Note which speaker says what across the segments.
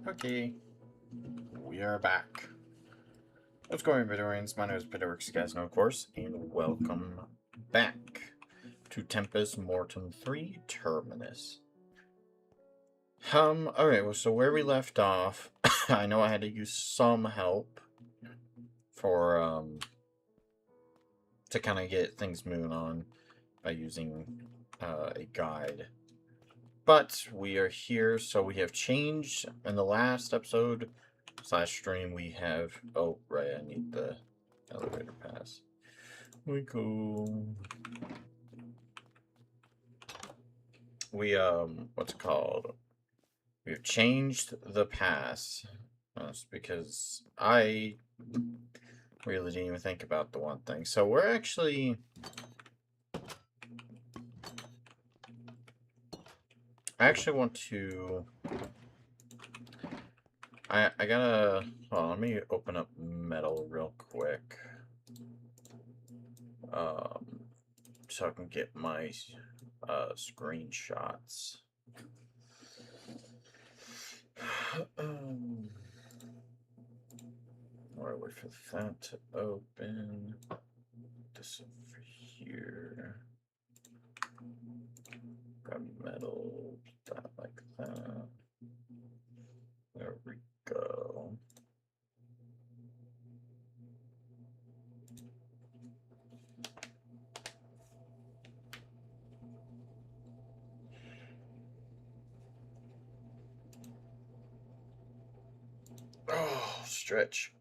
Speaker 1: Okay, we are back. What's going on, Vidorians? My name is Pitterworks, you guys know, of course, and welcome back to Tempus Mortem 3 Terminus. Alright, well, so where we left off, I know I had to use some help for, to kind of get things moving on by using, a guide. But we are here, so we have changed in the last episode / stream. We have, oh right, I need the elevator pass. We go. We what's it called? We've changed the pass. That's because I really didn't even think about the one thing. So we're actually. I actually want to. I gotta. Hold on, let me open up metal real quick. So I can get my screenshots. Or wait for that to open. This over here. Grab metal, that like that. There we go. Oh, stretch.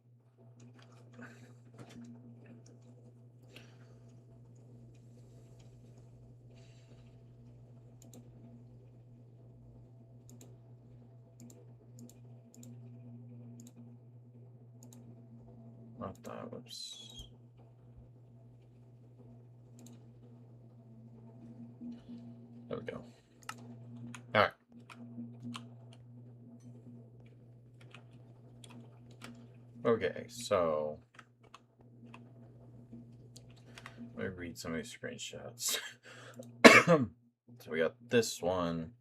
Speaker 1: Not that, whoops. There we go. Alright. Okay, so let me read some of these screenshots. So we got this one,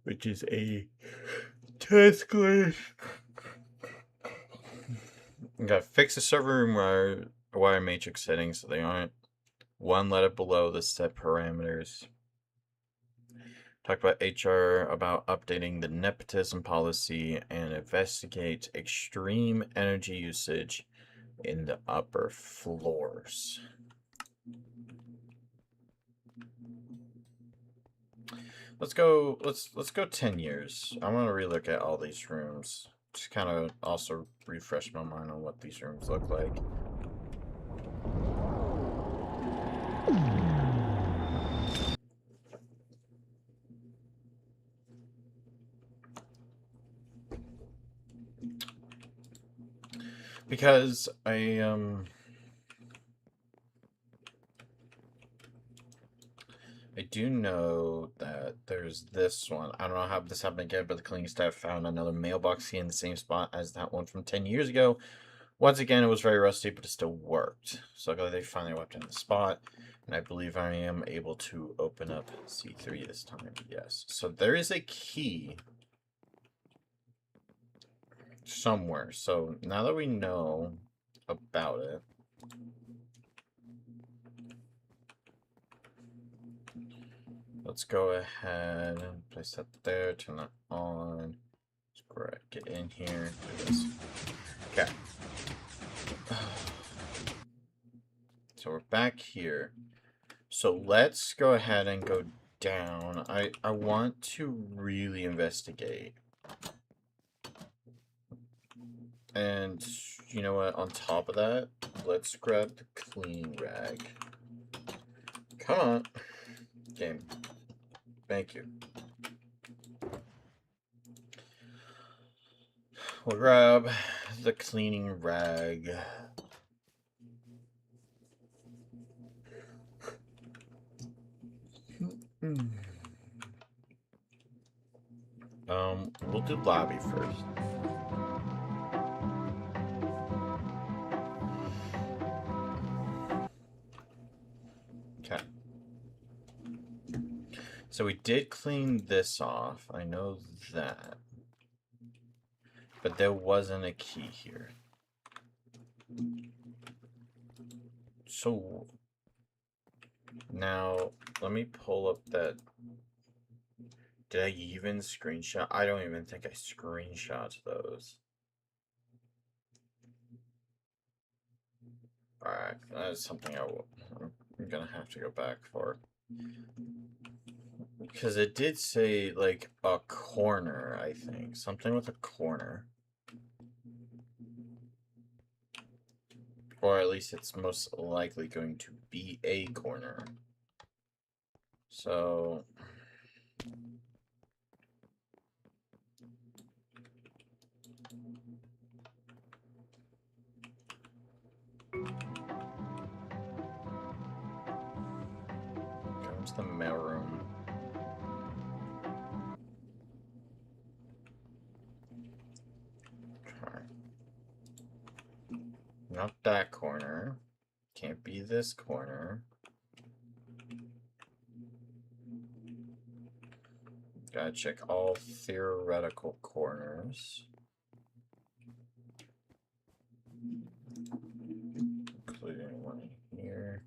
Speaker 1: which is a task list. We got fix the server room wire matrix settings so they aren't one letter below the set parameters. Talk about HR about updating the nepotism policy and investigate extreme energy usage in the upper floors. Let's go 10 years. I want to relook at all these rooms. Just kind of also refresh my mind on what these rooms look like. Because I do know that there's this one. I don't know how this happened again, but the cleaning staff found another mailbox key in the same spot as that one from 10 years ago. Once again, it was very rusty, but it still worked. So they finally wiped in the spot, and I believe I am able to open up C3 this time. Yes. So there is a key somewhere. So now that we know about it, let's go ahead and place that there, turn that on. Let's get in here, do this. Okay. So we're back here. So let's go ahead and go down. I want to really investigate. And you know what? On top of that, let's grab the cleaning rag. Come on. Game. Thank you. We'll grab the cleaning rag. We'll do lobby first. Okay. So we did clean this off. I know that. But there wasn't a key here. So now let me pull up that. Did I even screenshot? I don't even think I screenshot those. Alright, that's something I'm gonna have to go back for. Because it did say, like, a corner, I think. Something with a corner. Or at least it's most likely going to be a corner. So... comes the mailroom. Okay. Not that corner. Can't be this corner. Gotta check all theoretical corners. Including one here.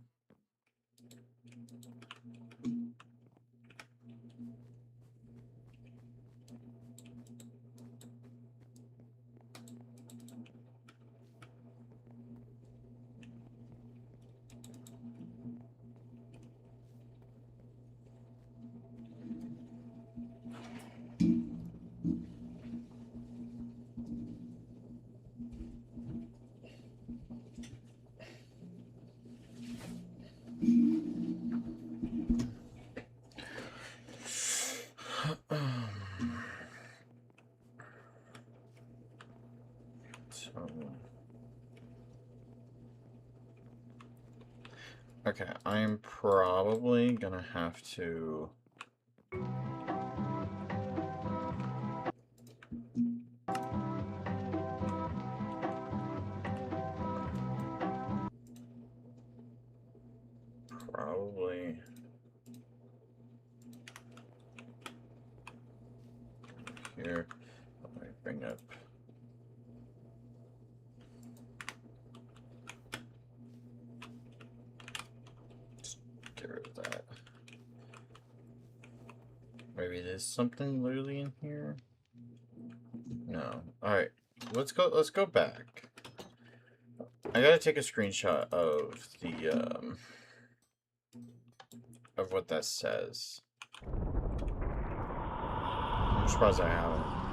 Speaker 1: Okay, I'm probably gonna have to... Probably... Here, let me bring up... Just get rid of that. Maybe there's something literally in here? No. Alright, let's go back. I gotta take a screenshot of the, of what that says. I'm surprised I haven't.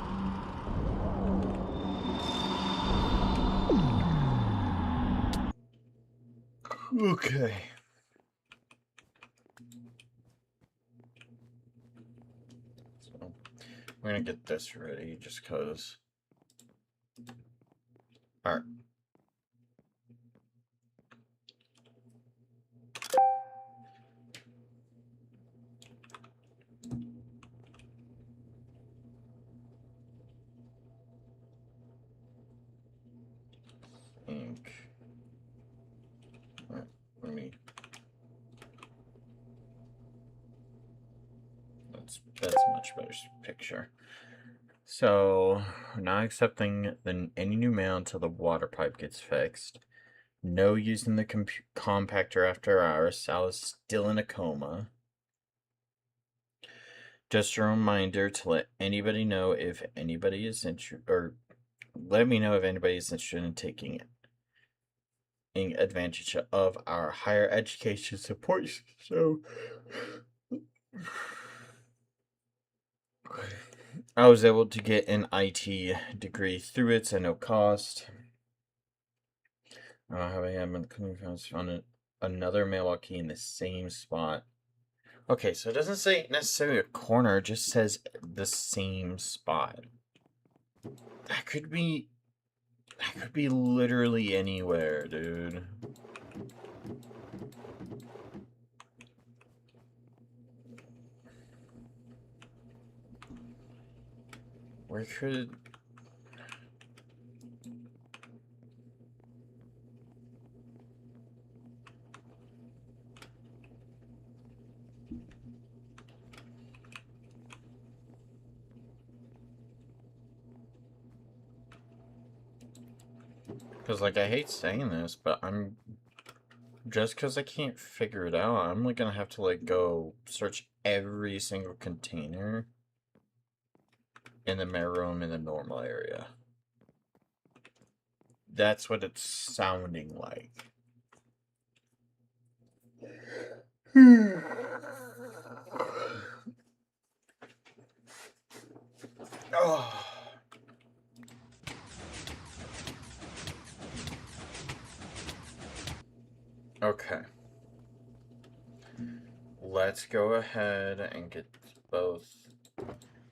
Speaker 1: Okay. So, we're gonna get this ready just cause. Alright. Ink. Alright, let me... That's a much better picture. So, not accepting any new mail until the water pipe gets fixed. No using the compactor after hours. Sal is still in a coma. Just a reminder to let anybody know if anybody is interested, or let me know if anybody is interested in taking advantage of our higher education support. So, I was able to get an IT degree through it at no cost. Having found another mailbox key in the same spot. Okay, so it doesn't say necessarily a corner, it just says the same spot. That could be literally anywhere, dude. Where could... Because, like, I hate saying this, but just because I can't figure it out, I'm, like, gonna have to, like, go search every single container in the mirror room in the normal area. That's what it's sounding like. Oh. Okay. Let's go ahead and get both.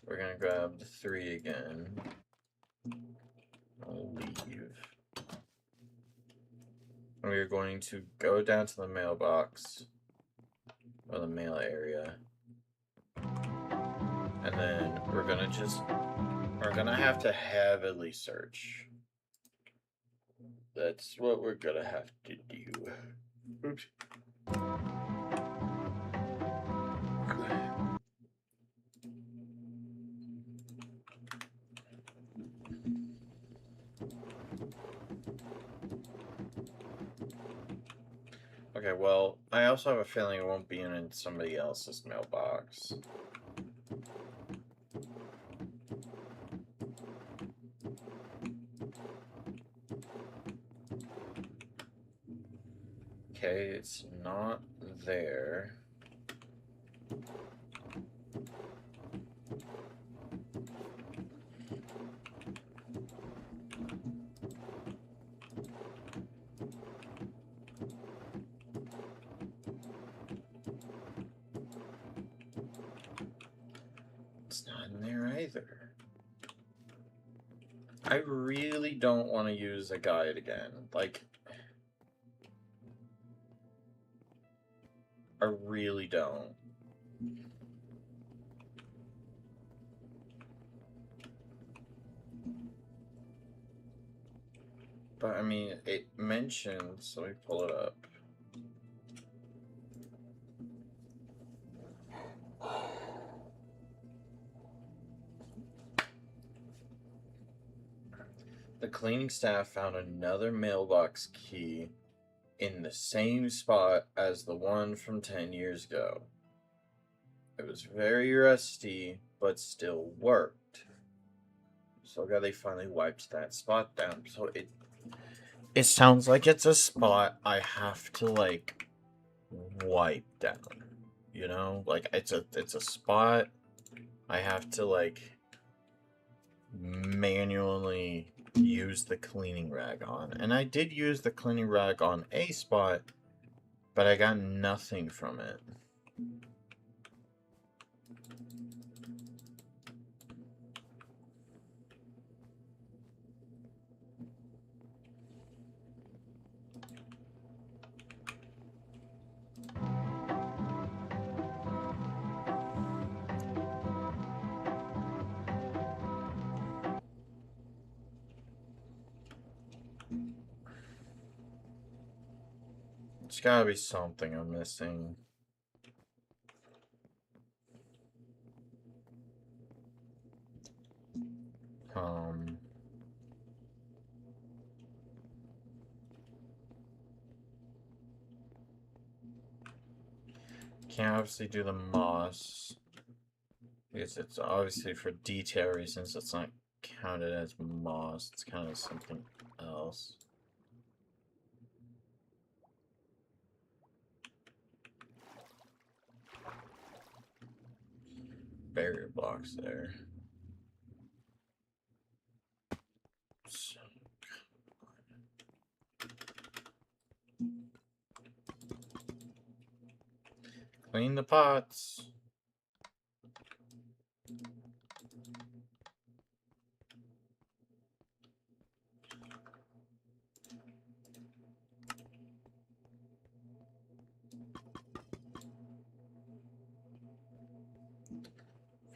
Speaker 1: We're gonna grab the 3 again. I'll leave. And we're going to go down to the mailbox. Or the mail area. And then we're gonna have to heavily search. That's what we're gonna have to do. Oops. Okay, well, I also have a feeling it won't be in somebody else's mailbox. Okay, it's not there. It's not in there either. I really don't want to use a guide again. Like, I really don't. But, I mean, it mentions... Let me pull it up. The cleaning staff found another mailbox key in the same spot as the one from 10 years ago. It was very rusty, but still worked. So glad they finally wiped that spot down. So it sounds like it's a spot I have to, like, wipe down. You know? Like, it's a spot I have to, like, manually use the cleaning rag on. And I did use the cleaning rag on a spot, but I got nothing from it. There's gotta be something I'm missing. Can't obviously do the moss because it's obviously for detail reasons. It's not counted as moss. It's kind of something else. Barrier blocks there. So, clean the pots.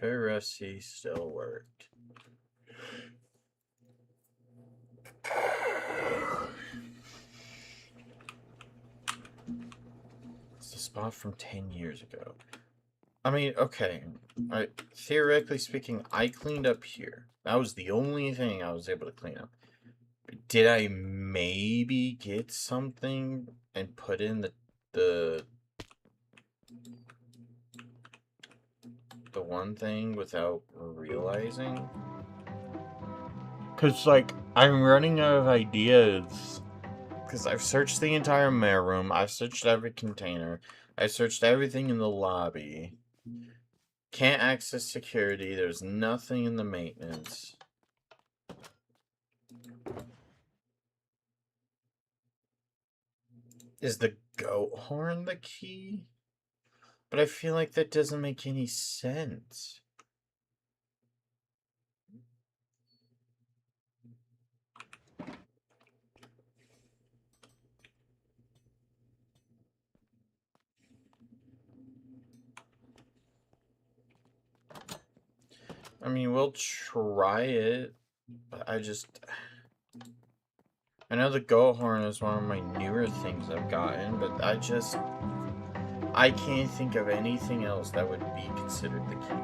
Speaker 1: Very rusty, still worked. It's the spot from 10 years ago. I mean, okay. Theoretically speaking, I cleaned up here. That was the only thing I was able to clean up. Did I maybe get something and put in the one thing without realizing? Because, like, I'm running out of ideas. Because I've searched the entire mail room, I've searched every container, I searched everything in the lobby. Can't access security, there's nothing in the maintenance. Is the goat horn the key? But I feel like that doesn't make any sense. I mean, we'll try it, but I know the goat horn is one of my newer things I've gotten, but I can't think of anything else that would be considered the key.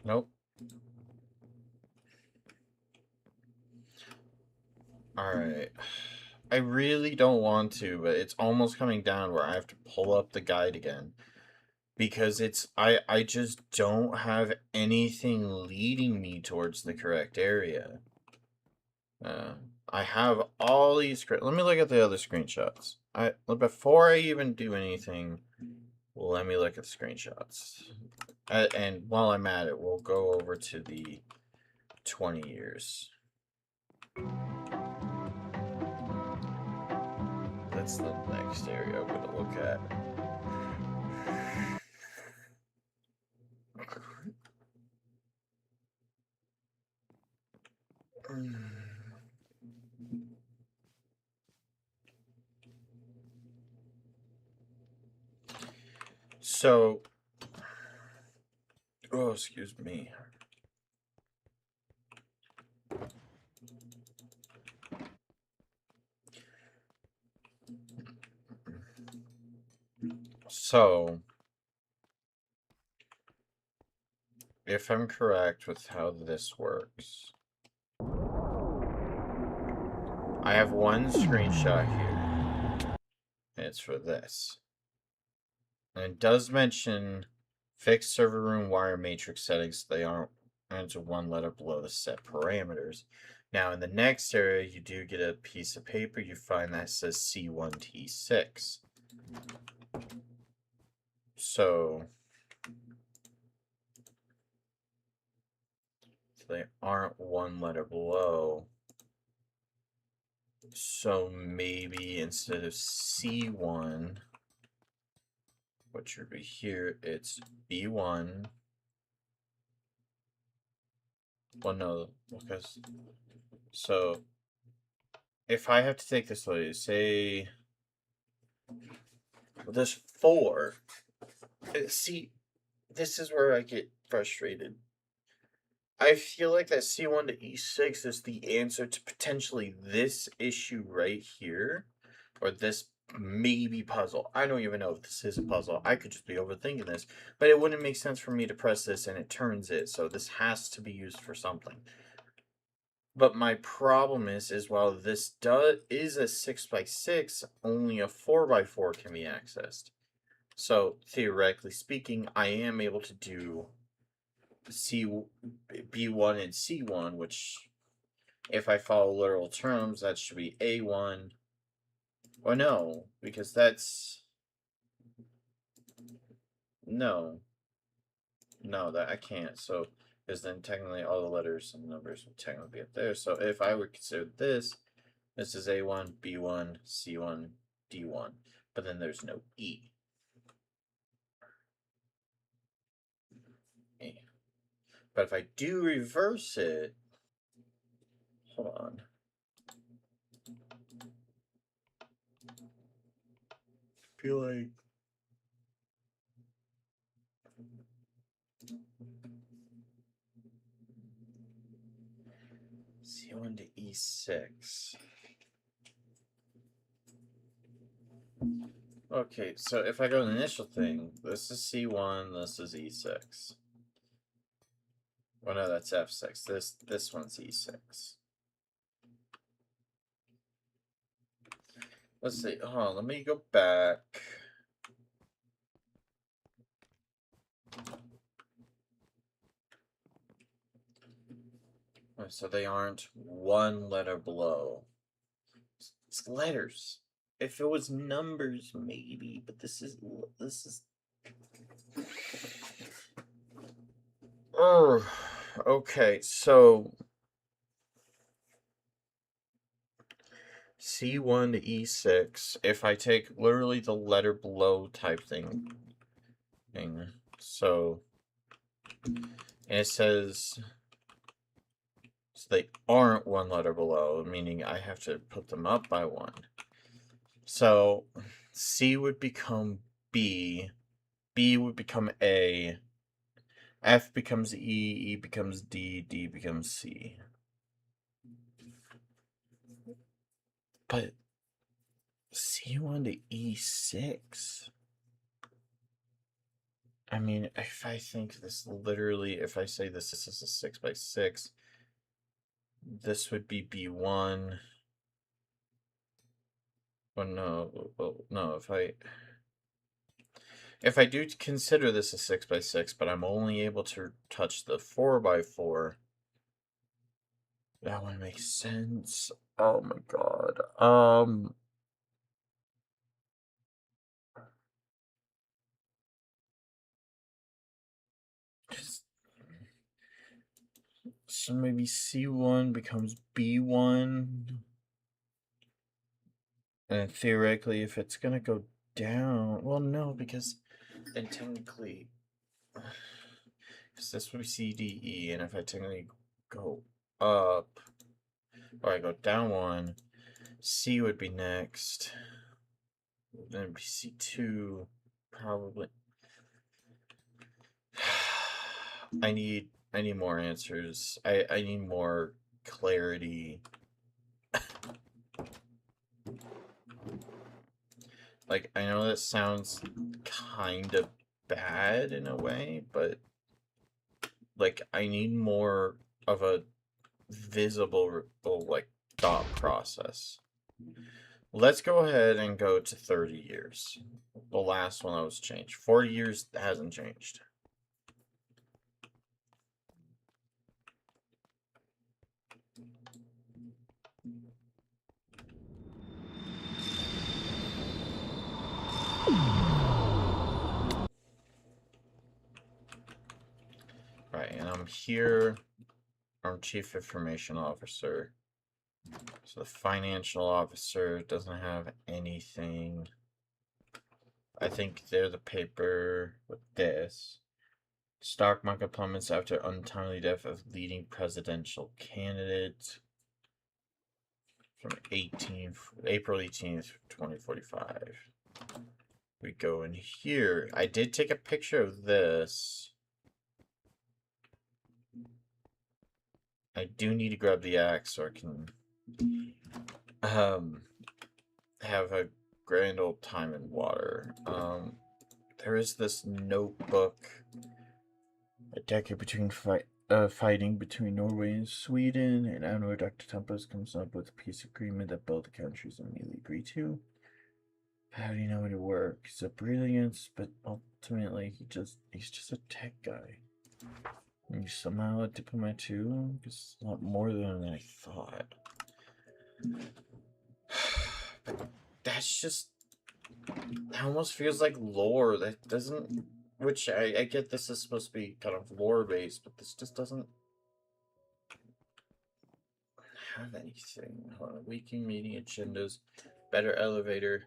Speaker 1: Nope. Alright. I really don't want to, but it's almost coming down where I have to pull up the guide again. Because I just don't have anything leading me towards the correct area. I have all these. Let me look at the other screenshots. Before I even do anything, let me look at the screenshots. And while I'm at it, we'll go over to the 20 years. That's the next area I'm going to look at. So, oh, excuse me. So, if I'm correct with how this works, I have one screenshot here, and it's for this. And it does mention fixed server room wire matrix settings. They aren't into one letter below the set parameters. Now, in the next area, you do get a piece of paper. You find that says C1T6. So they aren't one letter below. So maybe instead of C1, what should be here, it's B1. Well, no, because, so if I have to take this way, say, this 4, see, this is where I get frustrated. I feel like that C1 to E6 is the answer to potentially this issue right here, or this maybe puzzle. I don't even know if this is a puzzle. I could just be overthinking this, but it wouldn't make sense for me to press this and it turns it, so this has to be used for something. But my problem is while this is a 6x6, only a 4x4 can be accessed. So theoretically speaking, I am able to do B1 and C1, which, if I follow literal terms, that should be A1. Or no, because that's... No, that I can't. So, because then technically all the letters and numbers would technically be up there. So if I would consider this is A1, B1, C1, D1. But then there's no E. But if I do reverse it, hold on. I feel like C1 to E6. Okay, so if I go to the initial thing, this is C1, this is E6. Well, no, that's F6. This one's E6. Let's see. Hold on, let me go back. So they aren't one letter below. It's letters. If it was numbers, maybe, but this is. Oh, okay. So C1 to E6. If I take literally the letter below type thing. So, and it says. So they aren't one letter below, meaning I have to put them up by one. So C would become B, B would become A, F becomes E, E becomes D, D becomes C. But C1 to E6? I mean, if I think this literally, if I say this is a 6 by 6, this would be B1. Oh no, well, no, if I do consider this a 6 by 6, but I'm only able to touch the 4 by 4, that one makes sense. Oh my god. So maybe C1 becomes B1. And theoretically, if it's gonna go down, well, no, because then technically, because this would be C, D, E, and if I technically go up, or I go down one, C would be next. Then it'd be C2, probably. I need more answers. I need more clarity. Like, I know that sounds kind of bad in a way, but like I need more of a visible like thought process. Let's go ahead and go to 30 years. The last one that was changed. 40 years hasn't changed. Right, and I'm here. I'm Chief Information Officer. So the financial officer doesn't have anything. I think they're the paper with this. Stock market plummets after untimely death of leading presidential candidate from April 18th, 2045. We go in here. I did take a picture of this. I do need to grab the axe so I can have a grand old time in water. There is this notebook. A decade between fighting between Norway and Sweden, and I know Dr. Tempus comes up with a peace agreement that both the countries immediately agree to. How do you know it works? He's a brilliance, but ultimately he's just a tech guy. And he's somehow a diplomat too? It's a lot more than I thought. But that's just, that almost feels like lore. That doesn't, which I get this is supposed to be kind of lore based, but this just doesn't have anything. Hold on. Weakening meeting agendas, better elevator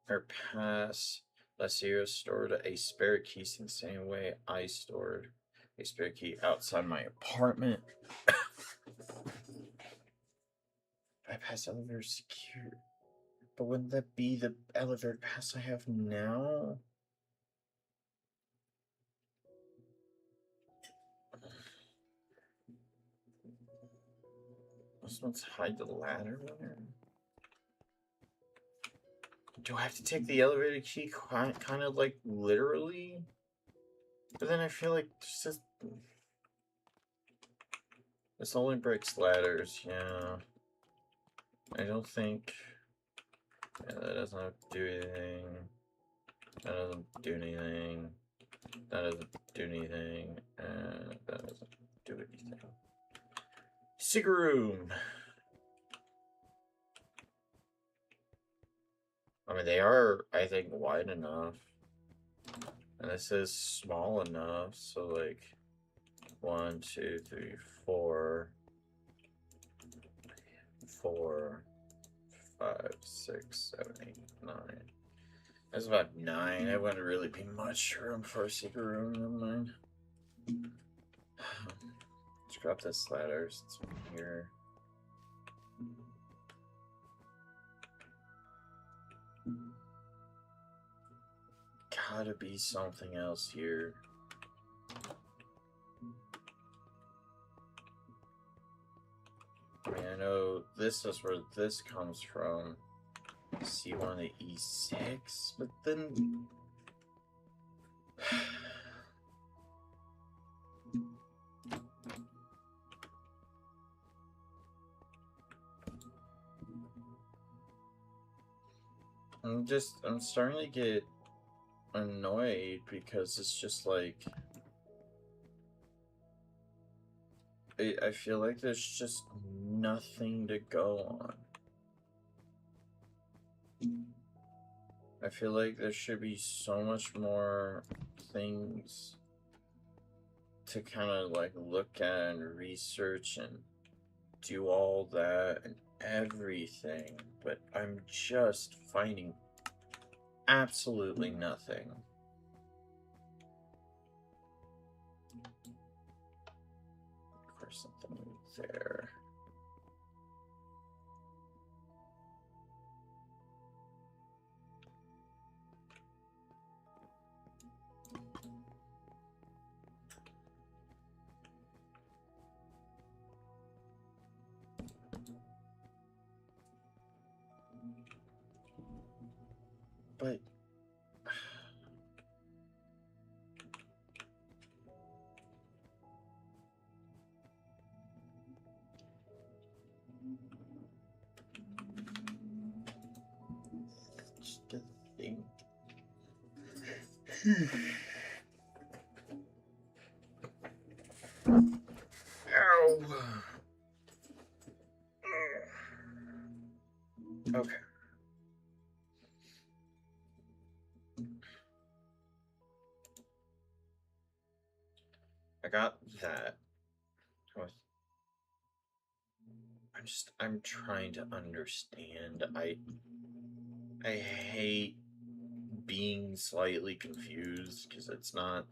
Speaker 1: or pass. Less heroes stored a spare key in the same way I stored a spare key outside my apartment. Bypass elevator secure. But wouldn't that be the elevator pass I have now? Let's hide the ladder there. Do I have to take the elevator key kind of like literally? But then I feel like this only breaks ladders, yeah. I don't think... Yeah, that doesn't have to do anything. That doesn't do anything. That doesn't do anything. And that doesn't do anything. Secret room! I mean, they are, I think, wide enough. And this is small enough, so like 1, 2, 3, 4, 4, 5, 6, 7, 8, 9. That's about 9. It wouldn't really be much room for a secret room. Never mind. Let's grab this ladder since I'm here. Gotta be something else here. I mean, I know this is where this comes from. C1 to E6, but then... I'm starting to get annoyed because it's just like... I feel like there's just nothing to go on. I feel like there should be so much more things to kind of like look at and research and do all that and everything, but I'm just finding absolutely nothing. Of course, something there. But just a thing. Ow. Okay. I got that. I'm trying to understand. I hate being slightly confused because it's not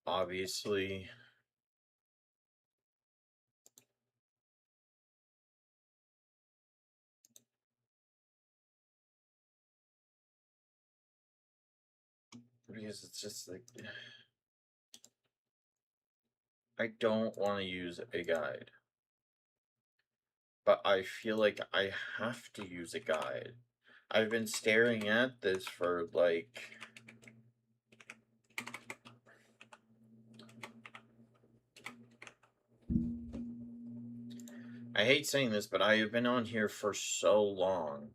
Speaker 1: obviously. Because it's just like, I don't want to use a guide, but I feel like I have to use a guide. I've been staring at this for like I hate saying this, but I have been on here for so long,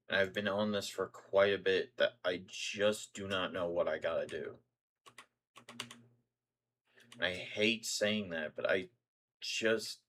Speaker 1: and I've been on this for quite a bit, that I just do not know what I gotta do. And I hate saying that, but I just...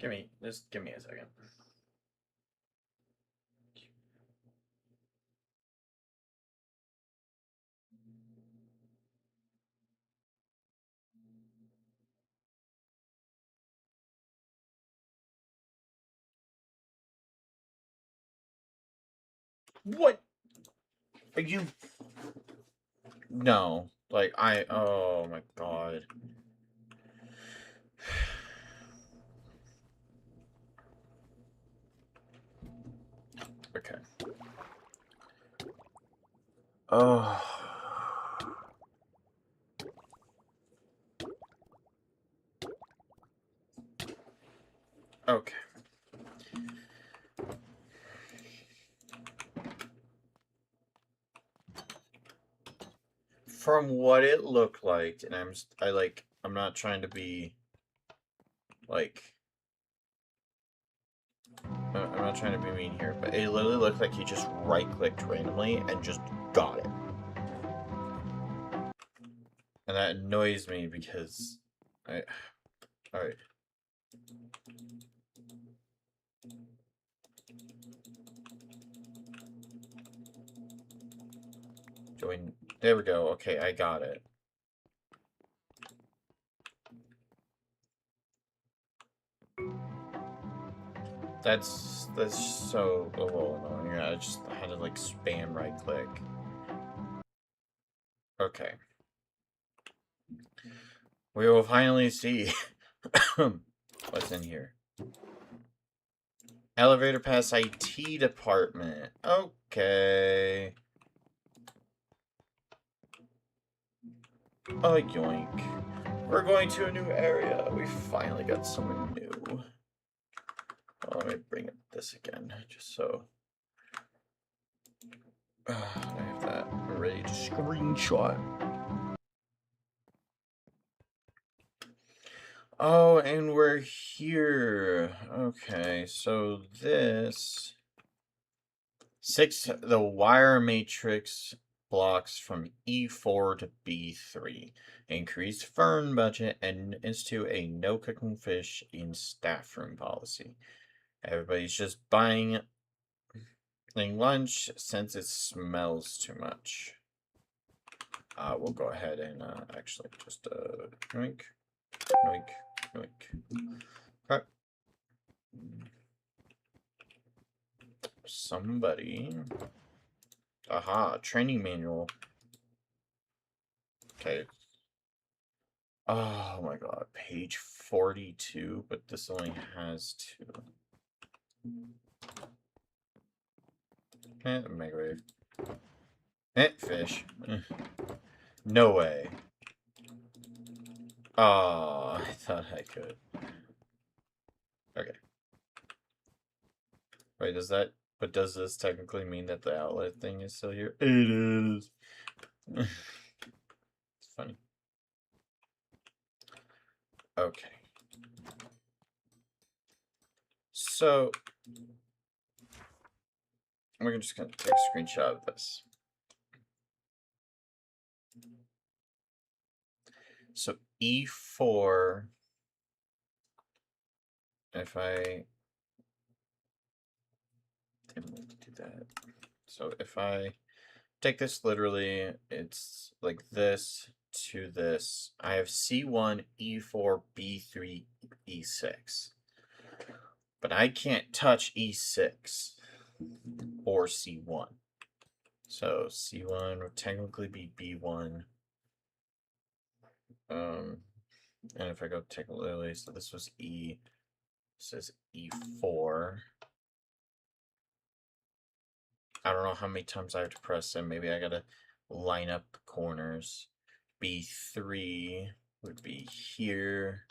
Speaker 1: Just give me a second. What? Are you? No. Like, oh my god. Okay. Oh. Okay. From what it looked like, and I'm not trying to be, like, I'm not trying to be mean here, but it literally looked like he just right-clicked randomly and just got it. And that annoys me because alright. There we go. Okay, I got it. That's so annoying. I had to like spam right click. Okay. We will finally see what's in here. Elevator pass IT department. Okay. Oh, yoink. We're going to a new area. We finally got someone new. Oh, let me bring up this again, just so I have that ready to screenshot. Oh, and we're here. Okay, so this... the wire matrix blocks from E4 to B3. Increased fern budget and institute a no cooking fish in staff room policy. Everybody's just buying lunch since it smells too much. We'll go ahead and actually just yoink, yoink, yoink. Okay. Somebody. Aha, training manual. Okay. Oh my god, page 42, but this only has 2. Microwave. Fish. No way. Oh, I thought I could. Okay. Wait, does this technically mean that the outlet thing is still here? It is. It's funny. Okay. So, we're just going to take a screenshot of this. So, E4, if I didn't mean to do that. So, if I take this literally, it's like this to this. I have C1, E4, B3, E6. But I can't touch E6 or C1. So C1 would technically be B1. And if I go technically, so this was E, this is E4. I don't know how many times I have to press them. Maybe I gotta line up the corners. B3 would be here.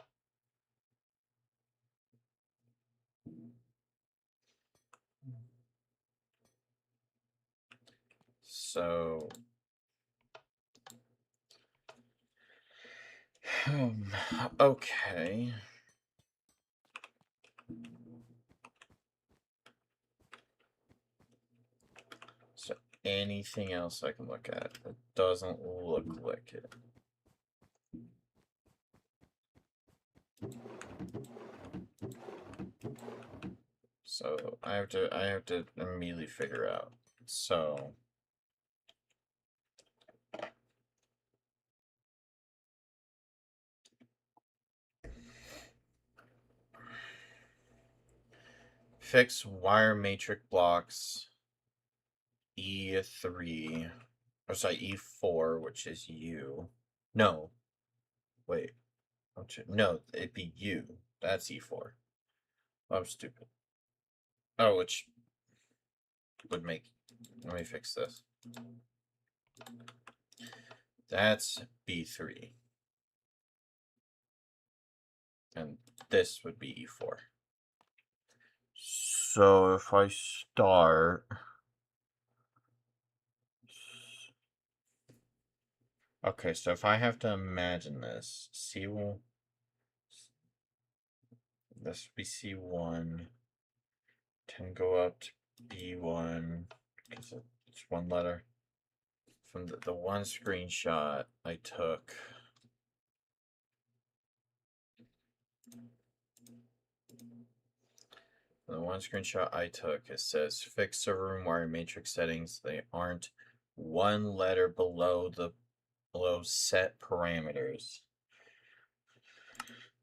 Speaker 1: So, okay. So, anything else I can look at that doesn't look like it? So I have to immediately figure out. So fix wire matrix blocks E3, or sorry, E4, which is U. No, wait. No, it'd be U. That's E4. I'm stupid. Oh, which would make. Let me fix this. That's B3. And this would be E4. So if I start. Okay, so if I have to imagine this, C1. This would be C1. 10 go up to B1 because it's one letter. From the one screenshot I took. The one screenshot I took, it says fix server room wire matrix settings. They aren't one letter below set parameters.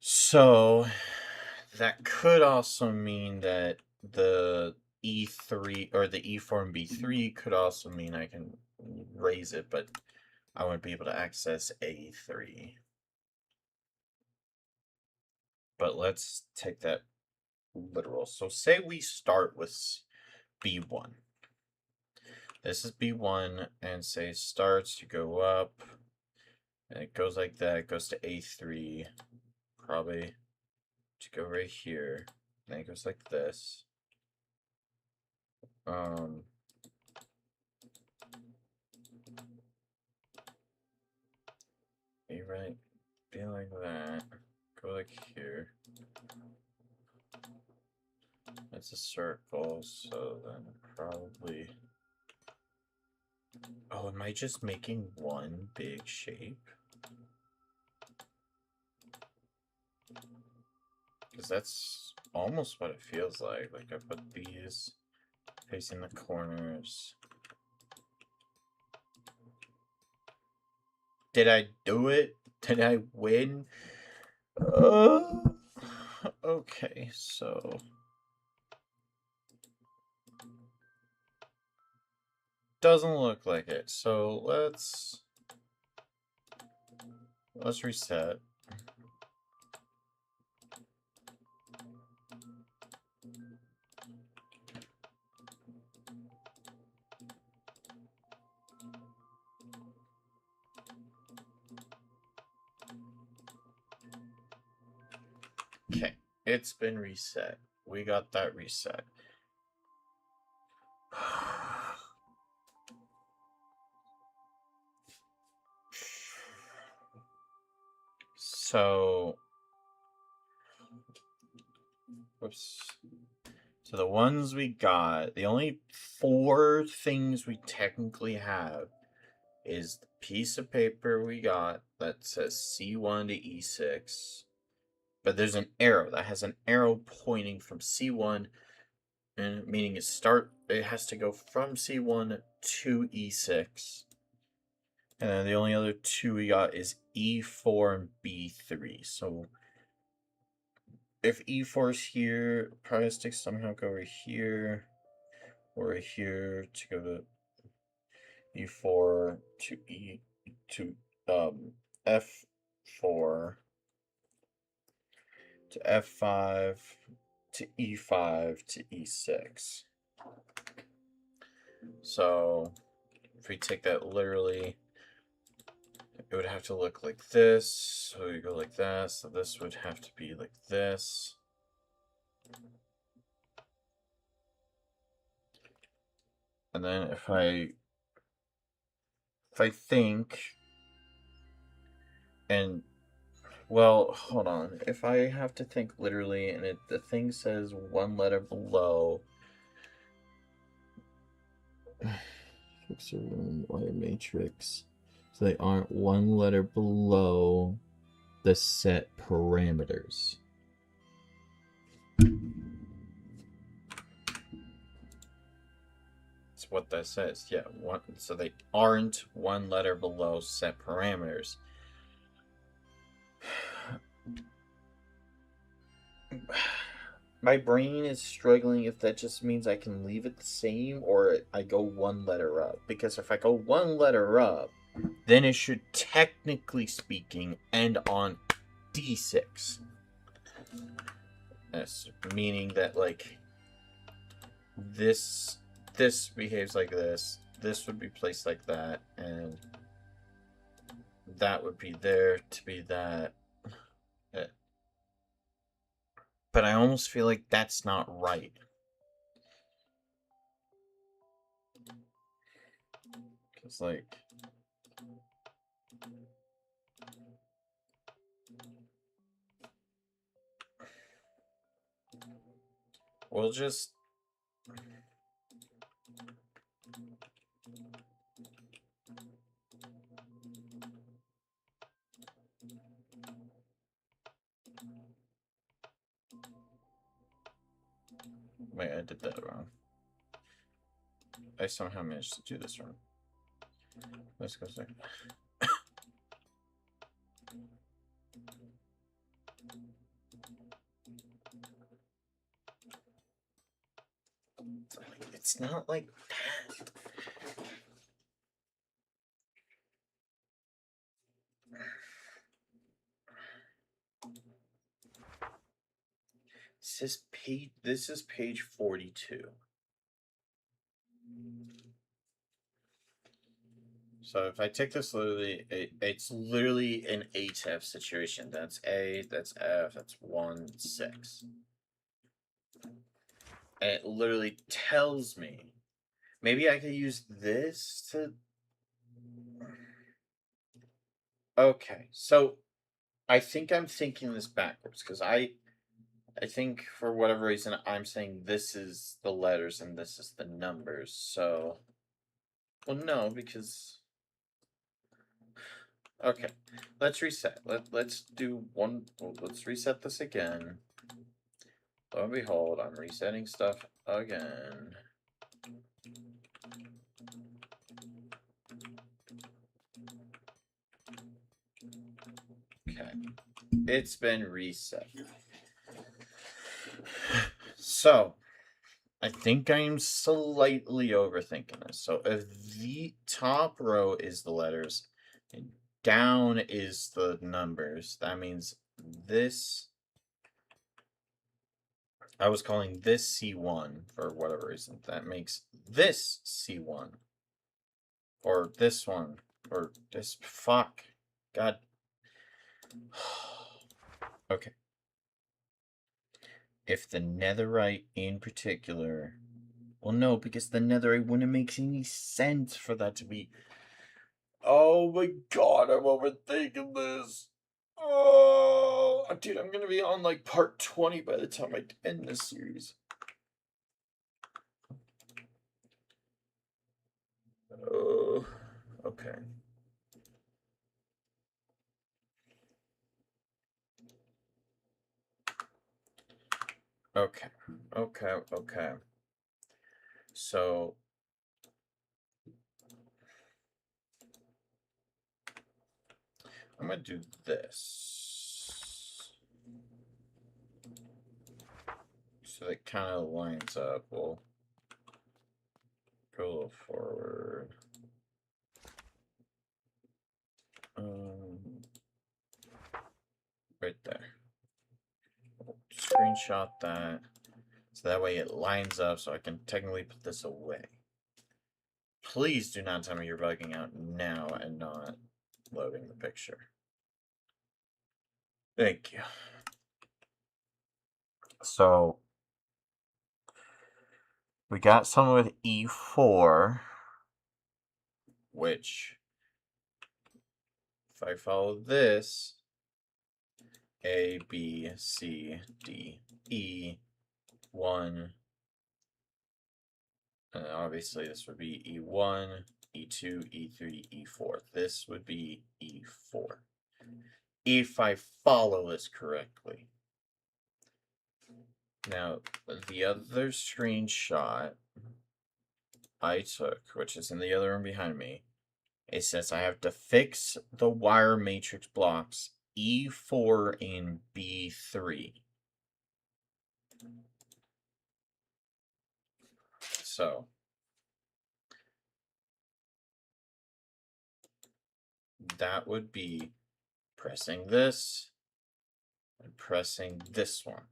Speaker 1: So that could also mean that the E3 or the E4 and B3 could also mean I can raise it, but I wouldn't be able to access A3. But let's take that literal. So say we start with B1. This is B1, and say it starts to go up, and it goes like that. It goes to A3, probably to go right here. Then it goes like this. Be right, be like that. Go like here. It's a circle, so then probably. Oh, am I just making one big shape? Because that's almost what it feels like. Like I put these facing the corners. Did I do it? Did I win? Okay, so doesn't look like it. So let's reset. Okay, it's been reset. We got that reset. So, whoops. So the ones we got, the only 4 things we technically have is the piece of paper we got that says C1 to E6. But there's an arrow that has an arrow pointing from C1, and meaning it has to go from C1 to E6. And then the only other 2 we got is E4 and B3. So if E4 is here, probably has to somehow go over here or here to go to E4 to F4 to F5 to E5 to E6. So if we take that literally, it would have to look like this. So you go like that. So this would have to be like this. And then if I think, and well, hold on. If I have to think literally, and the thing says one letter below. Fix your room wire matrix. So they aren't one letter below the set parameters. That's what that says. Yeah, so they aren't one letter below set parameters. My brain is struggling if that just means I can leave it the same or I go one letter up. Because if I go one letter up, then it should, technically speaking, end on D6. Yes, meaning that, like, this behaves like this would be placed like that, and that would be there to be that. But I almost feel like that's not right. Because, like, we'll just... Wait, I did that wrong. I somehow managed to do this wrong. Let's go second. It's not like that. This is page 42. So if I take this literally, it's literally an ATEF situation. That's A, that's F, that's 1, 6. And it literally tells me. Maybe I could use this to... Okay, so I think I'm thinking this backwards, because I think for whatever reason I'm saying this is the letters and this is the numbers, so... Well, no, because... Okay, let's reset. Let's do one... Well, let's reset this again. Lo and behold, I'm resetting stuff again. Okay, it's been reset. So, I think I'm slightly overthinking this. So, if the top row is the letters and down is the numbers, that means this... I was calling this C1 for whatever reason. That makes this C1. Or this one. Or this... Fuck. God. Okay. If the netherite in particular... Well, no, because the netherite wouldn't make any sense for that to be... Oh my god, I'm overthinking this. Oh, dude, I'm gonna be on, like, part 20 by the time I end this series. Oh, okay. Okay. So... I'm gonna do this. So that kind of lines up. We'll go a little forward. Right there. We'll screenshot that. So that way it lines up so I can technically put this away. Please do not tell me you're bugging out now and not loading the picture. Thank you. So, we got someone with E4, which, if I follow this, A, B, C, D, E, 1, and obviously this would be E1, E2, E3, E4. This would be E4. If I follow this correctly. Now, the other screenshot, I took, which is in the other room behind me, it says I have to fix the wire matrix blocks E4 and B3. So that would be pressing this and pressing this one.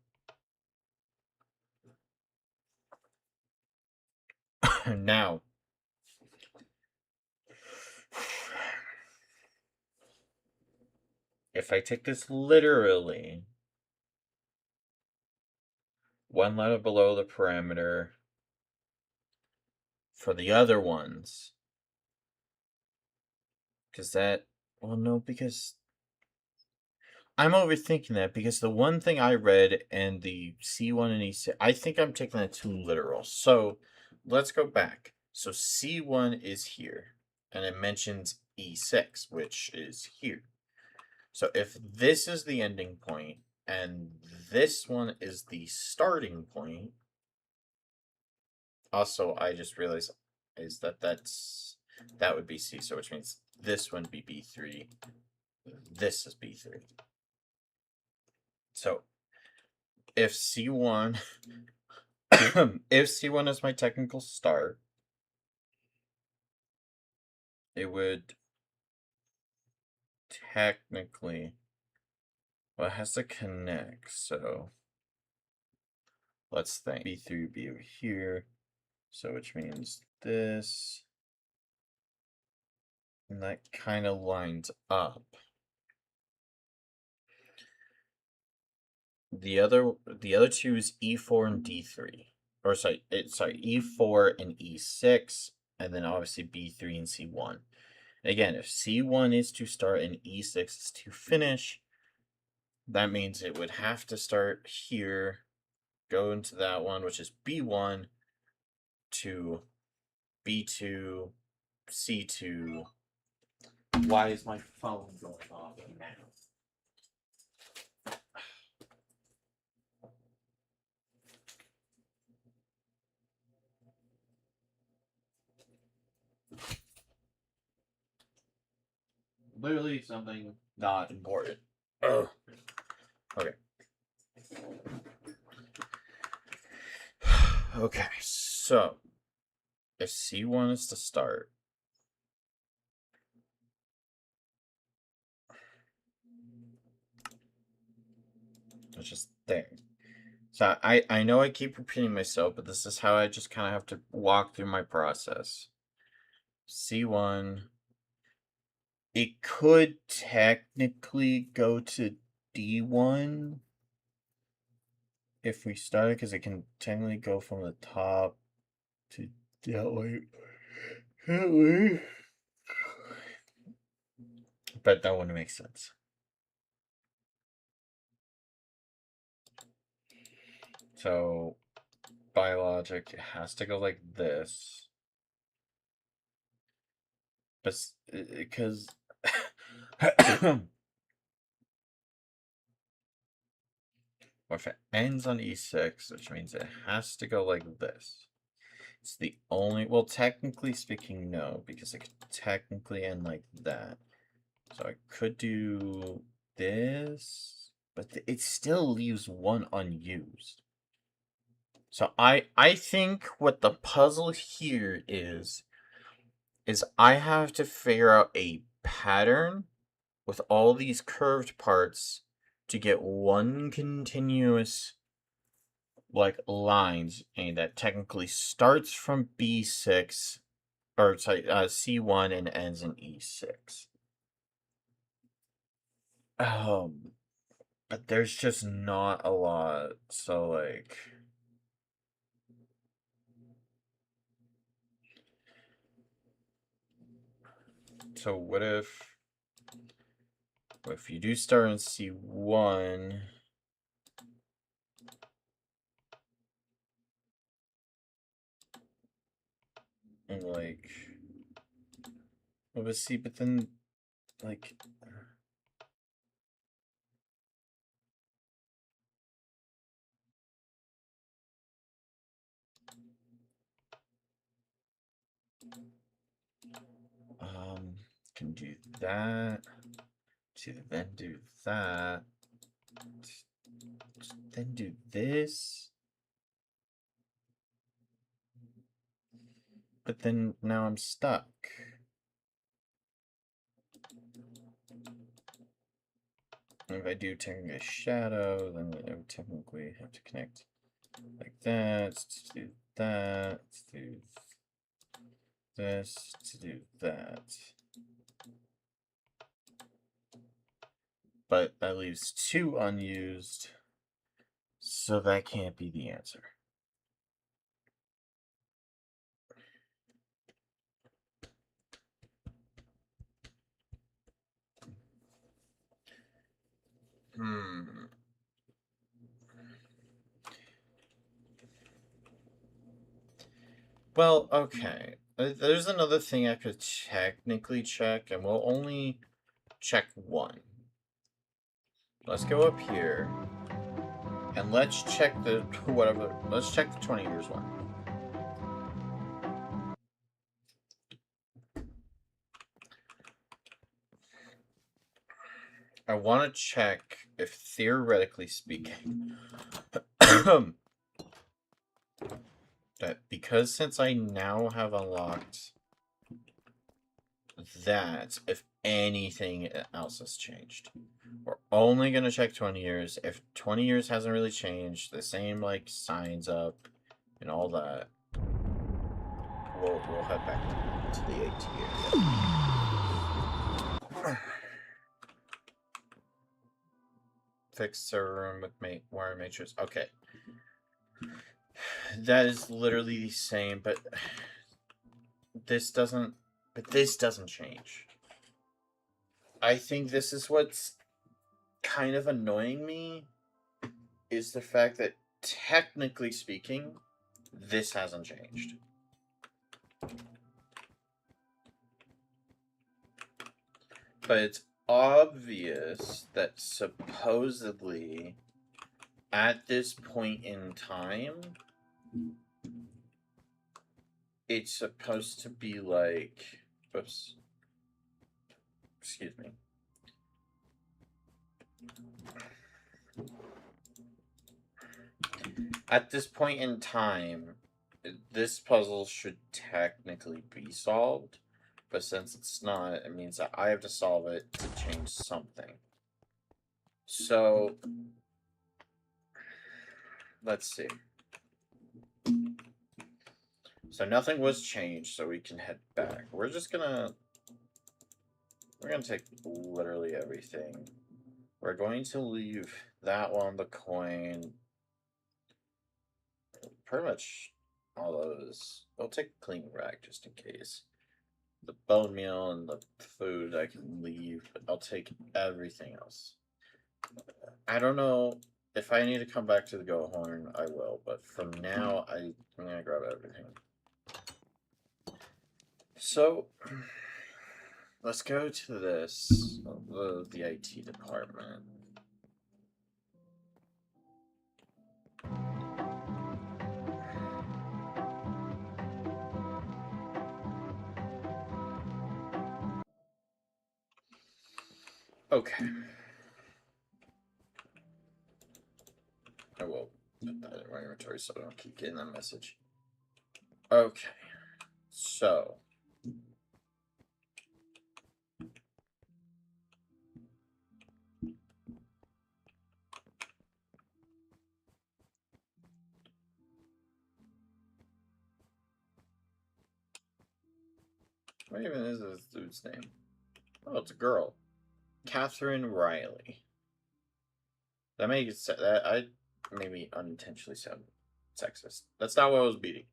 Speaker 1: Now, if I take this literally, one letter below the parameter for the other ones, because that, well, no, because I'm overthinking that, because the one thing I read in the C1 and E6, I think I'm taking that too literal. So let's go back. So C1 is here, and it mentions E6, which is here. So if this is the ending point, and this one is the starting point, also, I just realized is that that would be C, so which means this would be B3. This is B3. So if C1 if C1 is my technical start, it would technically, well, it has to connect, so let's think. B3 would be over here, so which means this, and that kind of lines up. The other two is E4 and D3. Or sorry, E4 and E6, and then obviously B3 and C1. Again, if C1 is to start and E6 is to finish, that means it would have to start here, go into that one, which is B1, to B2, C2. Why is my phone going off now? Literally something not important. Ugh. Okay. Okay, so if C1 is to start, it's just there. So I know I keep repeating myself, but this is how I just kind of have to walk through my process. C1, it could technically go to D1 if we started, because it can technically go from the top to that way. But that wouldn't make sense. So by logic, it has to go like this. But because or if it ends on E6, which means it has to go like this. It's the only, well, technically speaking, no, because it could technically end like that. So I could do this, but it still leaves one unused. So I think what the puzzle here is I have to figure out a pattern with all these curved parts to get one continuous like lines, and that technically starts from B6 or sorry, C1 and ends in E6. But there's just not a lot. So like, so what if you do start in C1? And like, well, but see, but then like, can do that. To then do that. Then do this. But then now I'm stuck. If I do technically a shadow, then I would technically have to connect like that, to do that, to do this, to do that. But that leaves 2 unused, so that can't be the answer. Well, okay. There's another thing I could technically check, and we'll only check 1. Let's go up here, and let's check the whatever. Let's check the 20 years one. I want to check if, theoretically speaking, that because since I now have unlocked that, if anything else has changed. We're only going to check 20 years. If 20 years hasn't really changed, the same, like, signs up and all that, we'll head back to the AT area. Fix server room with wire matrix. Okay. That is literally the same, but this doesn't change. I think this is what's kind of annoying me, is the fact that, technically speaking, this hasn't changed. But it's obvious that supposedly, at this point in time, it's supposed to be like... Oops. Excuse me. At this point in time, this puzzle should technically be solved. But since it's not, it means that I have to solve it to change something. So, let's see. So nothing was changed, so we can head back. We're gonna take literally everything. We're going to leave that one, the coin, pretty much all those. We'll take a clean rag just in case. The bone meal and the food I can leave, but I'll take everything else. I don't know if I need to come back to the goat horn, I will, but for now, I'm gonna grab everything. So, let's go to this, the IT department. Okay. I will put that in my inventory so I don't keep getting that message. Okay. So. What even is this dude's name? Oh, it's a girl. Catherine Riley. That makes it, that I maybe unintentionally sound sexist. That's not what I was beating.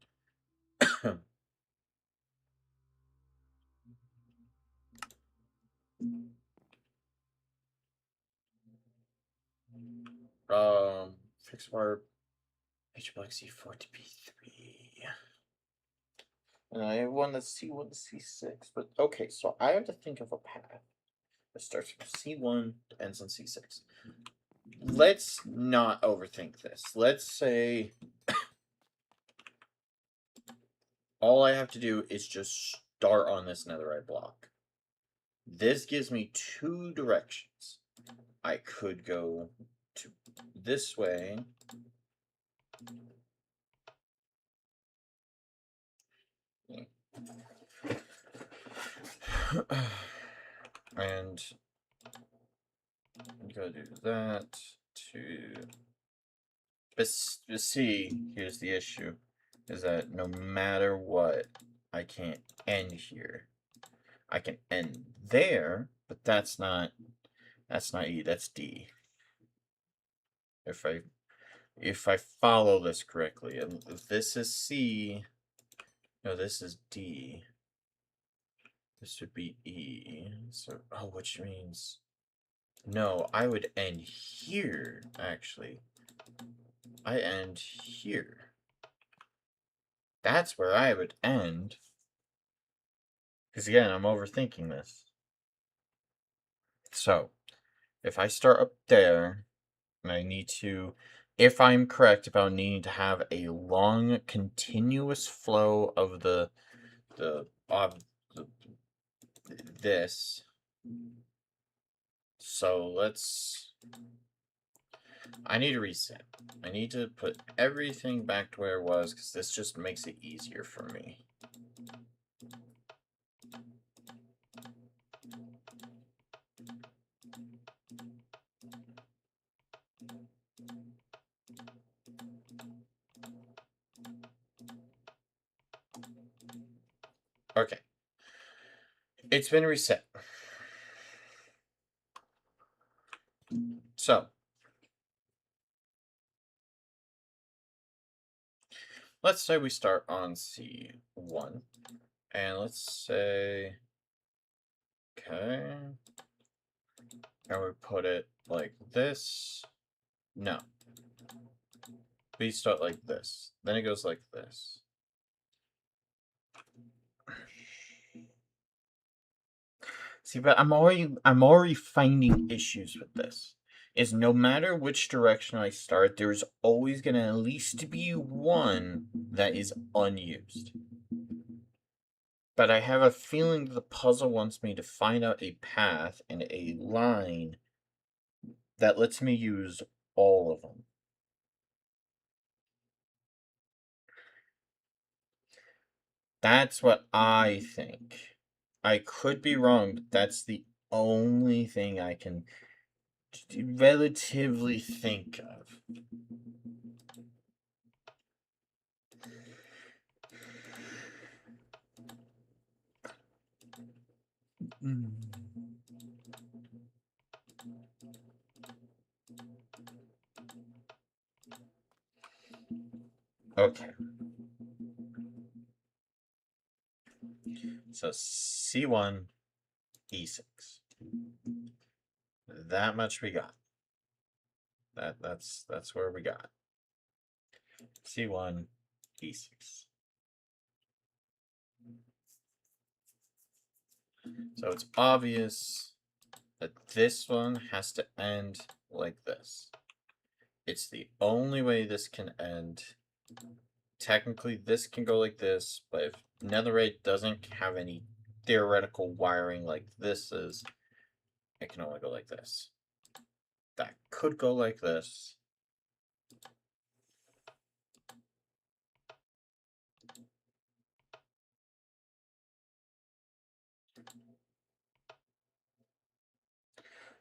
Speaker 1: Fixed wire HBLC 4 to P3. And I have one that's C1 to C6, but okay, so I have to think of a path that starts from C1 to ends in C6. Let's not overthink this. Let's say all I have to do is just start on this netherite block. This gives me two directions. I could go to this way. And I'm gonna do that to. But see, here's the issue: is that no matter what, I can't end here. I can end there, but that's not E. That's D. If I follow this correctly, if this is C, no, this is D. This would be E. So, which means no, I would end here, actually. I end here. That's where I would end. Because again, I'm overthinking this. So, if I start up there, and I need to, if I'm correct about needing to have a long, continuous flow of this. So I need to reset. I need to put everything back to where it was, because this just makes it easier for me. Okay. It's been reset. So, let's say we start on C1. And let's say, okay. And we put it like this. No. We start like this. Then it goes like this. See, but I'm already finding issues with this. Is no matter which direction I start, there's always gonna at least be one that is unused. But I have a feeling the puzzle wants me to find out a path and a line that lets me use all of them. That's what I think. I could be wrong, but that's the only thing I can relatively think of. Okay. So C1, E6. That much we got. That's where we got. C1, E6. So it's obvious that this one has to end like this. It's the only way this can end. Technically, this can go like this, but if netherite doesn't have any theoretical wiring like this is, it can only go like this. That could go like this.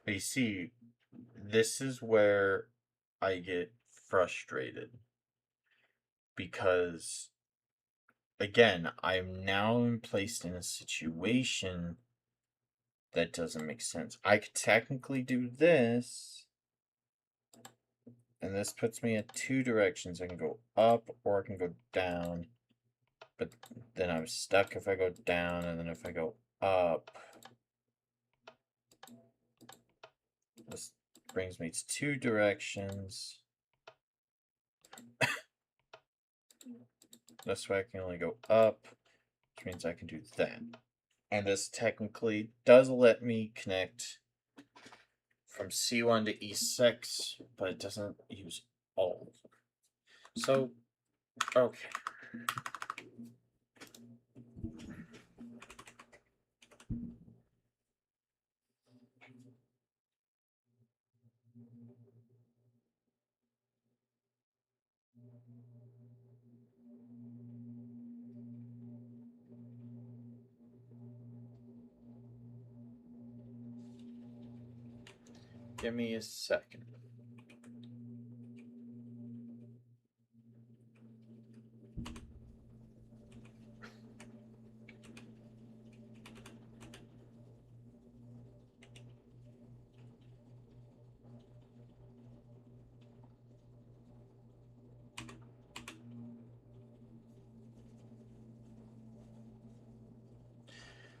Speaker 1: But you see, this is where I get frustrated. Because, again, I'm now placed in a situation that doesn't make sense. I could technically do this, and this puts me in two directions. I can go up or I can go down. But then I'm stuck if I go down, and then if I go up, this brings me to two directions. This way I can only go up, which means I can do that. And this technically does let me connect from C1 to E6, but it doesn't use all of them. So, okay. Give me a second.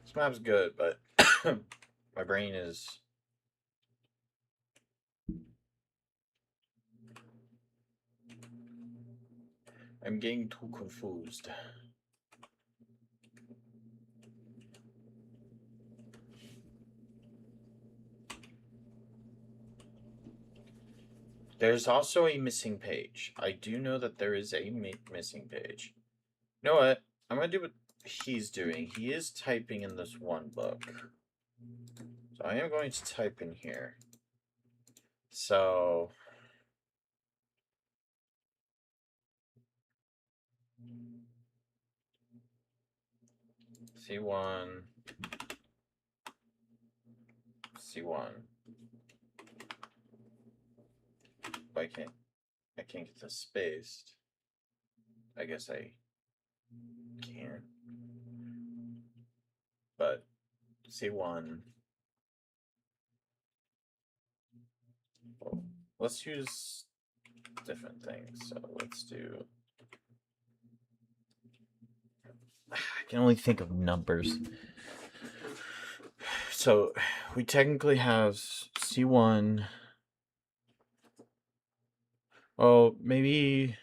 Speaker 1: This map's good, but my brain is... I'm getting too confused. There's also a missing page. I do know that there is a missing page. You know what? I'm going to do what he's doing. He is typing in this one book. So I am going to type in here. So... C1... C1. I can't get this spaced. I guess I can. But C1. Well, let's use different things. So let's do... I can only think of numbers. So we technically have C1. Oh, maybe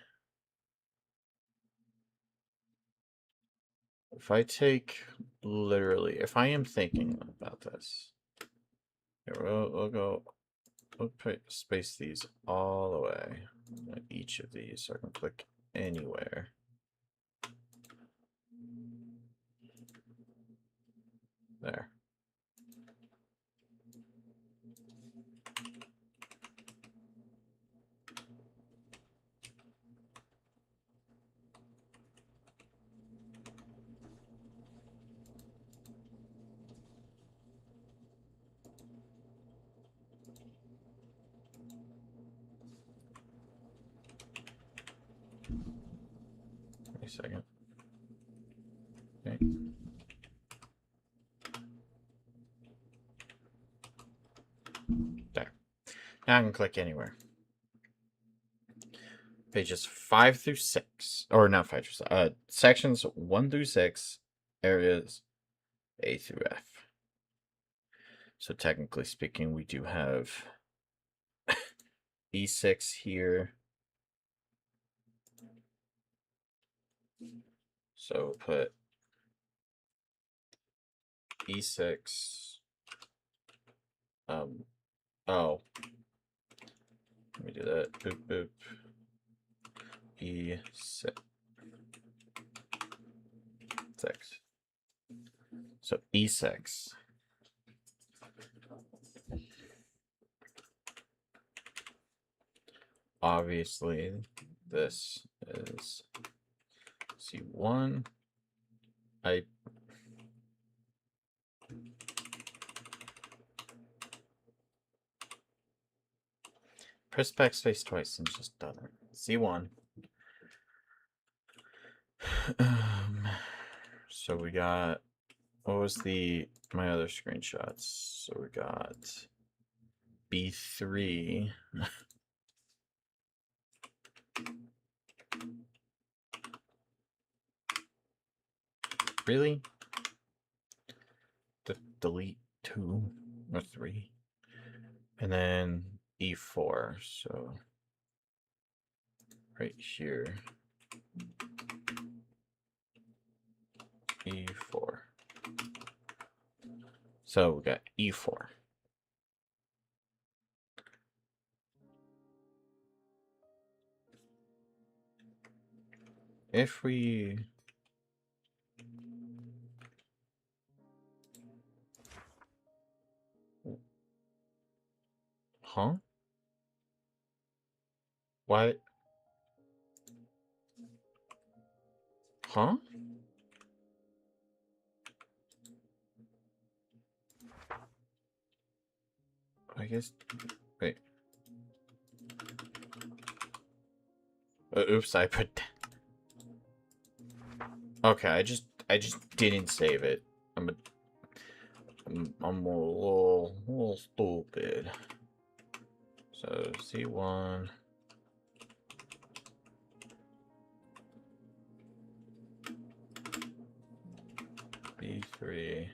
Speaker 1: if I take literally, if I am thinking about this, here, we'll space these all the way on each of these so I can click anywhere. There. Wait a second. Okay. There. Now I can click anywhere. Pages 5 through 6, or not 5 through 6, sections 1 through 6, areas A through F. So technically speaking, we do have E6 here. So put E6. Oh. Let me do that. Boop, boop. E6. So E6. Obviously, this is C1. Press backspace twice and just done it. C1. So we got, what was my other screenshots? So we got B3. Really? Delete 2 or 3. And then E4. So right here. E4. So we got E4. If we... Huh? What? Huh? I guess Oops, I put... Okay, I just didn't save it. I'm a little stupid. So C1. B3.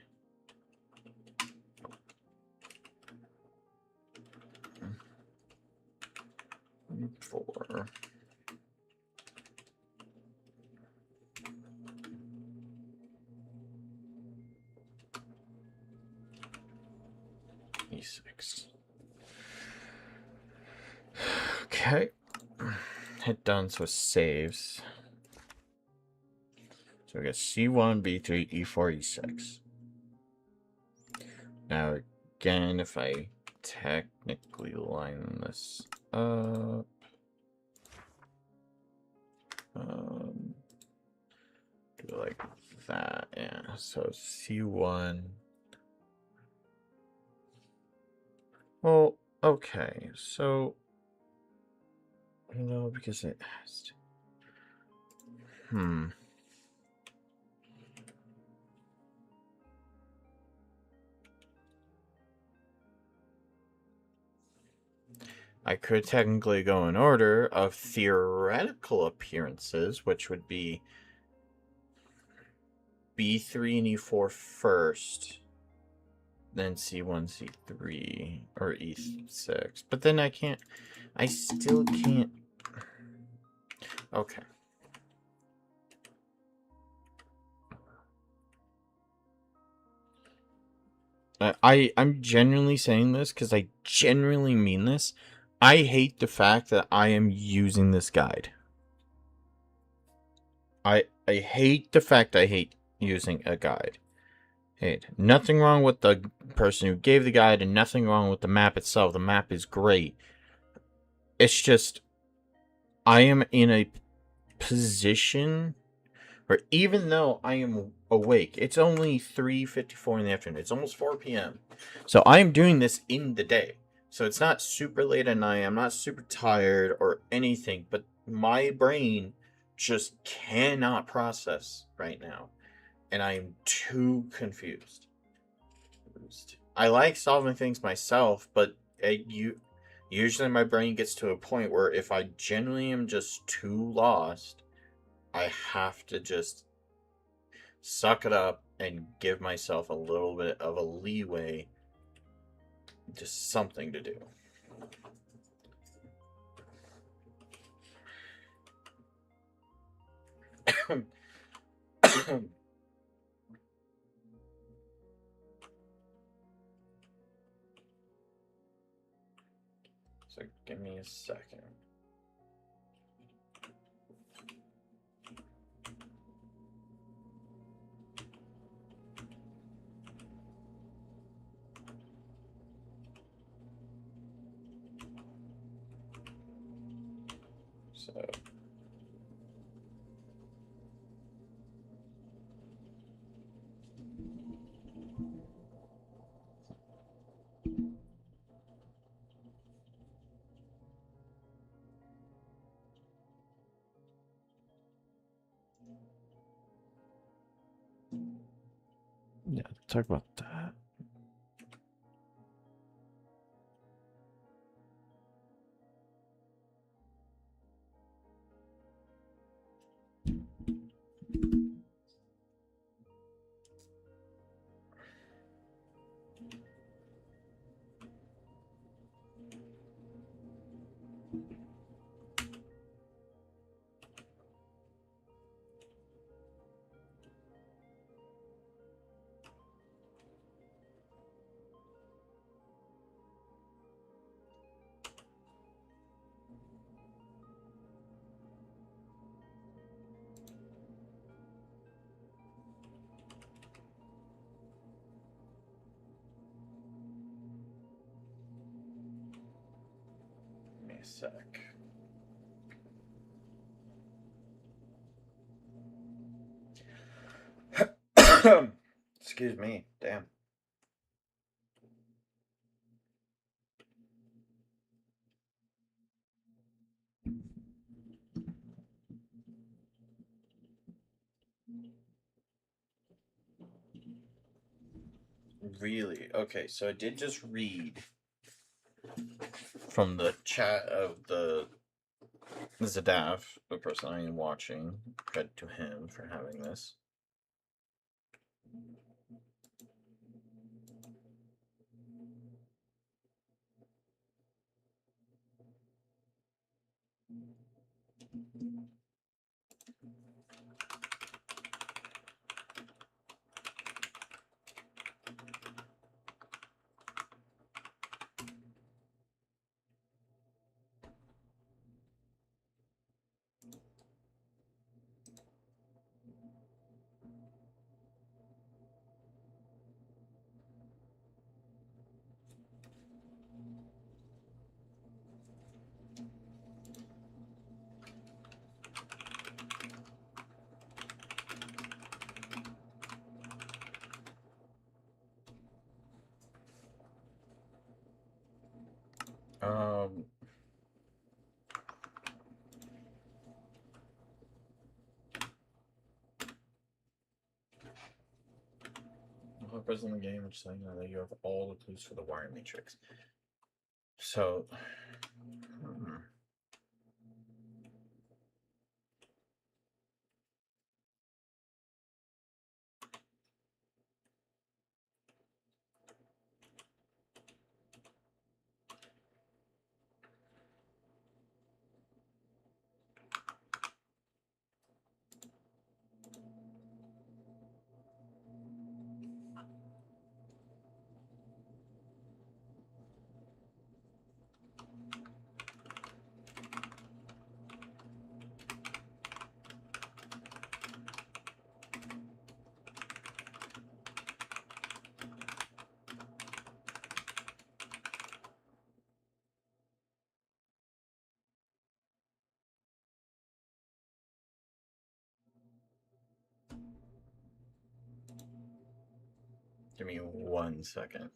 Speaker 1: B4. E6. Okay. Hit done, so it saves. So we got C1, B3, E4, E6. Now, again, if I technically line this up, do like that, yeah. So C1. Well, okay, so no, because it has to. I could technically go in order of theoretical appearances, which would be B3 and E4 first, then C1, C3, or E6. But then I still can't. Okay. I'm genuinely saying this because I genuinely mean this. I hate the fact that I am using this guide. I hate the fact I hate using a guide. Hey, nothing wrong with the person who gave the guide and nothing wrong with the map itself. The map is great. It's just I am in a position where even though I am awake, it's only 3:54 in the afternoon. It's almost 4 p.m. So I am doing this in the day. So it's not super late at night. I'm not super tired or anything, but my brain just cannot process right now. And I am too confused. I like solving things myself, but usually my brain gets to a point where if I genuinely am just too lost, I have to just suck it up and give myself a little bit of a leeway, just something to do. So give me a second. So yeah, talk about that. Give me a sec. Excuse me. Damn. really... Okay, so I did just read from the chat of the Zadaf, the person I am watching. Credit to him for having this. While present in the game, which is saying that you have all the clues for the wire matrix. So, give me 1 second.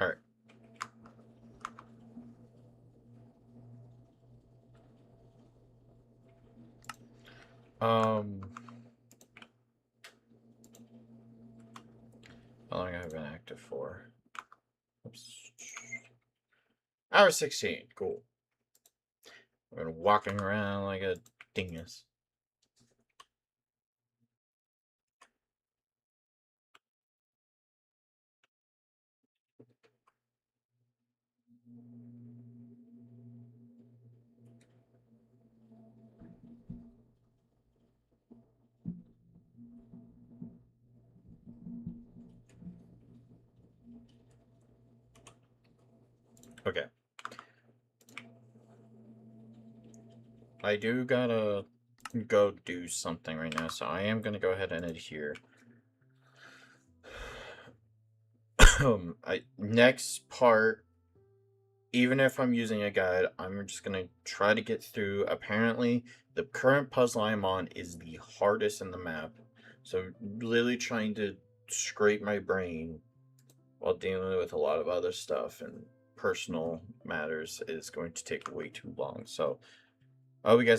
Speaker 1: All right. How long have I been active for? Oops. Hour 16. Cool. I've been walking around like a dingus. Okay. I do gotta go do something right now, so I am gonna go ahead and end here. Next part, even if I'm using a guide, I'm just gonna try to get through. Apparently, the current puzzle I'm on is the hardest in the map, so literally trying to scrape my brain while dealing with a lot of other stuff and personal matters is going to take way too long. So I hope you guys